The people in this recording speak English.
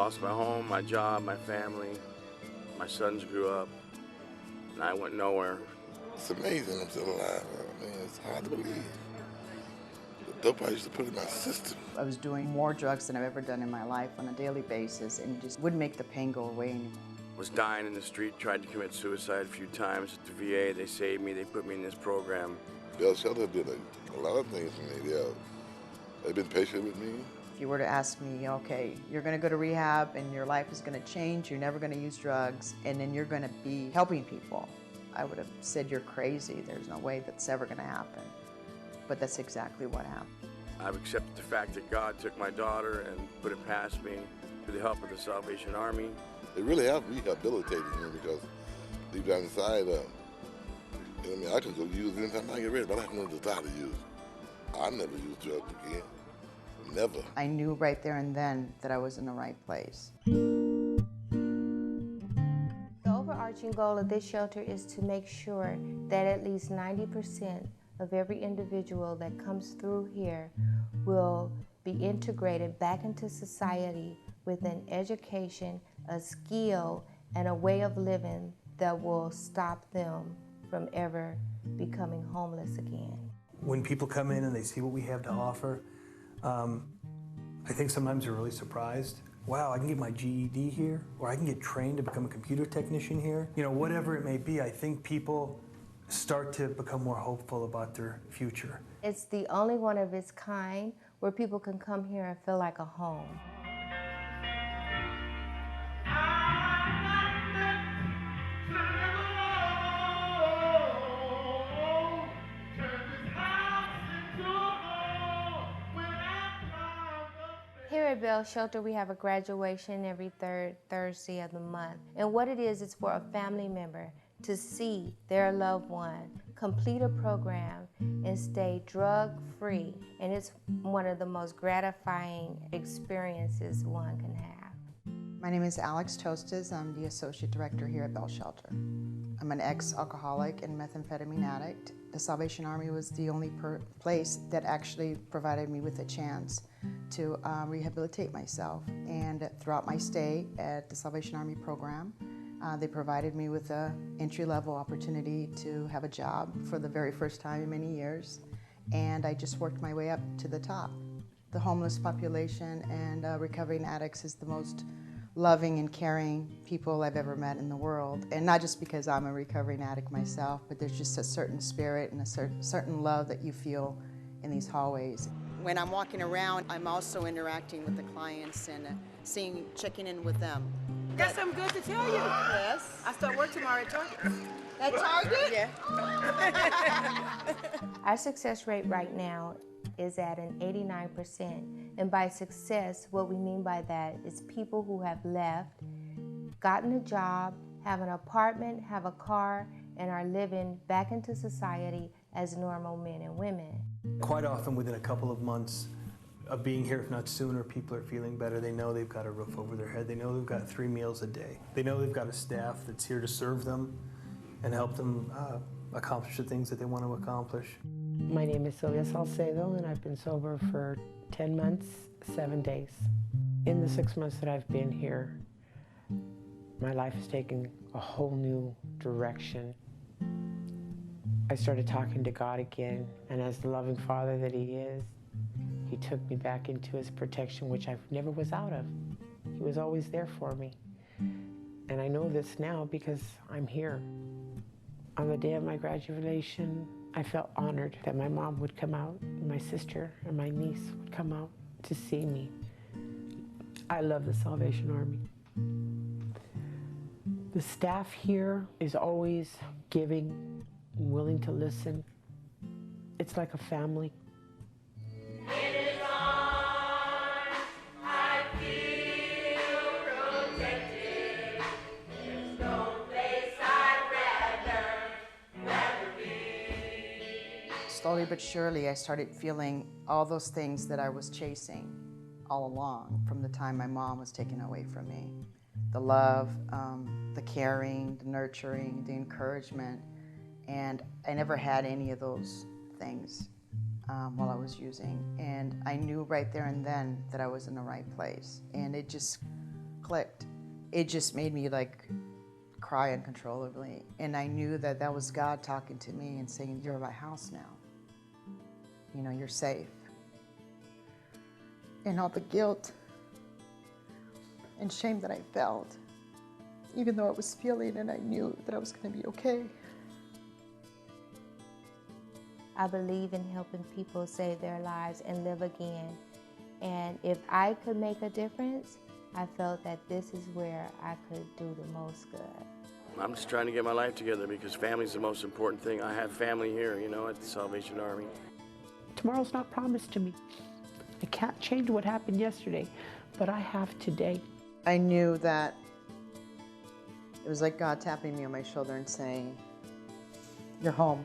lost my home, my job, my family. My sons grew up, and I went nowhere. It's amazing I'm still alive. I mean, it's hard to believe. The dope I used to put in my system. I was doing more drugs than I've ever done in my life on a daily basis, and it just wouldn't make the pain go away anymore. Was dying in the street, tried to commit suicide a few times at the VA. They saved me, they put me in this program. Bellshelter did a lot of things for me. They've been patient with me. If you were to ask me, okay, you're going to go to rehab and your life is going to change, you're never going to use drugs, and then you're going to be helping people, I would have said you're crazy. There's no way that's ever going to happen. But that's exactly what happened. I've accepted the fact that God took my daughter and put it past me through the help of the Salvation Army. They really have rehabilitated me because deep down inside, I mean, I can go use it anytime I get ready, but I have no desire to use. I never use drugs again. Never. I knew right there and then that I was in the right place. The overarching goal of this shelter is to make sure that at least 90% of every individual that comes through here will be integrated back into society with an education, a skill, and a way of living that will stop them from ever becoming homeless again. When people come in and they see what we have to offer, I think sometimes they're really surprised. Wow, I can get my GED here, or I can get trained to become a computer technician here. You know, whatever it may be, I think people start to become more hopeful about their future. It's the only one of its kind where people can come here and feel like a home. Here at Bell Shelter, we have a graduation every third Thursday of the month. And what it is for a family member to see their loved one complete a program and stay drug-free. And it's one of the most gratifying experiences one can have. My name is Alex Tostes. I'm the Associate Director here at Bell Shelter. I'm an ex-alcoholic and methamphetamine addict. The Salvation Army was the only place that actually provided me with a chance to rehabilitate myself. And throughout my stay at the Salvation Army program, they provided me with an entry-level opportunity to have a job for the very first time in many years. And I just worked my way up to the top. The homeless population and recovering addicts is the most loving and caring people I've ever met in the world. And not just because I'm a recovering addict myself, but there's just a certain spirit and a certain love that you feel in these hallways. When I'm walking around, I'm also interacting with the clients and checking in with them. Got something good to tell you. Yes. I start work tomorrow at Target. At Target? Yeah. Our success rate right now is at an 89%. And by success, what we mean by that is people who have left, gotten a job, have an apartment, have a car, and are living back into society as normal men and women. Quite often within a couple of months of being here, if not sooner, people are feeling better. They know they've got a roof over their head. They know they've got 3 meals a day. They know they've got a staff that's here to serve them and help them accomplish the things that they want to accomplish. My name is Sylvia Salcedo, and I've been sober for 10 months, 7 days. In the 6 months that I've been here, my life has taken a whole new direction. I started talking to God again, and as the loving Father that He is, He took me back into His protection, which I never was out of. He was always there for me. And I know this now because I'm here. On the day of my graduation, I felt honored that my mom would come out, and my sister and my niece would come out to see me. I love the Salvation Army. The staff here is always giving, willing to listen. It's like a family. Slowly but surely, I started feeling all those things that I was chasing all along from the time my mom was taken away from me. The love, the caring, the nurturing, the encouragement. And I never had any of those things while I was using. And I knew right there and then that I was in the right place. And it just clicked. It just made me like cry uncontrollably. And I knew that that was God talking to me and saying, you're at my house now. You know, you're safe. And all the guilt and shame that I felt, even though I was feeling and I knew that I was going to be okay. I believe in helping people save their lives and live again. And if I could make a difference, I felt that this is where I could do the most good. I'm just trying to get my life together because family's the most important thing. I have family here, you know, at the Salvation Army. Tomorrow's not promised to me. I can't change what happened yesterday, but I have today. I knew that it was like God tapping me on my shoulder and saying, you're home.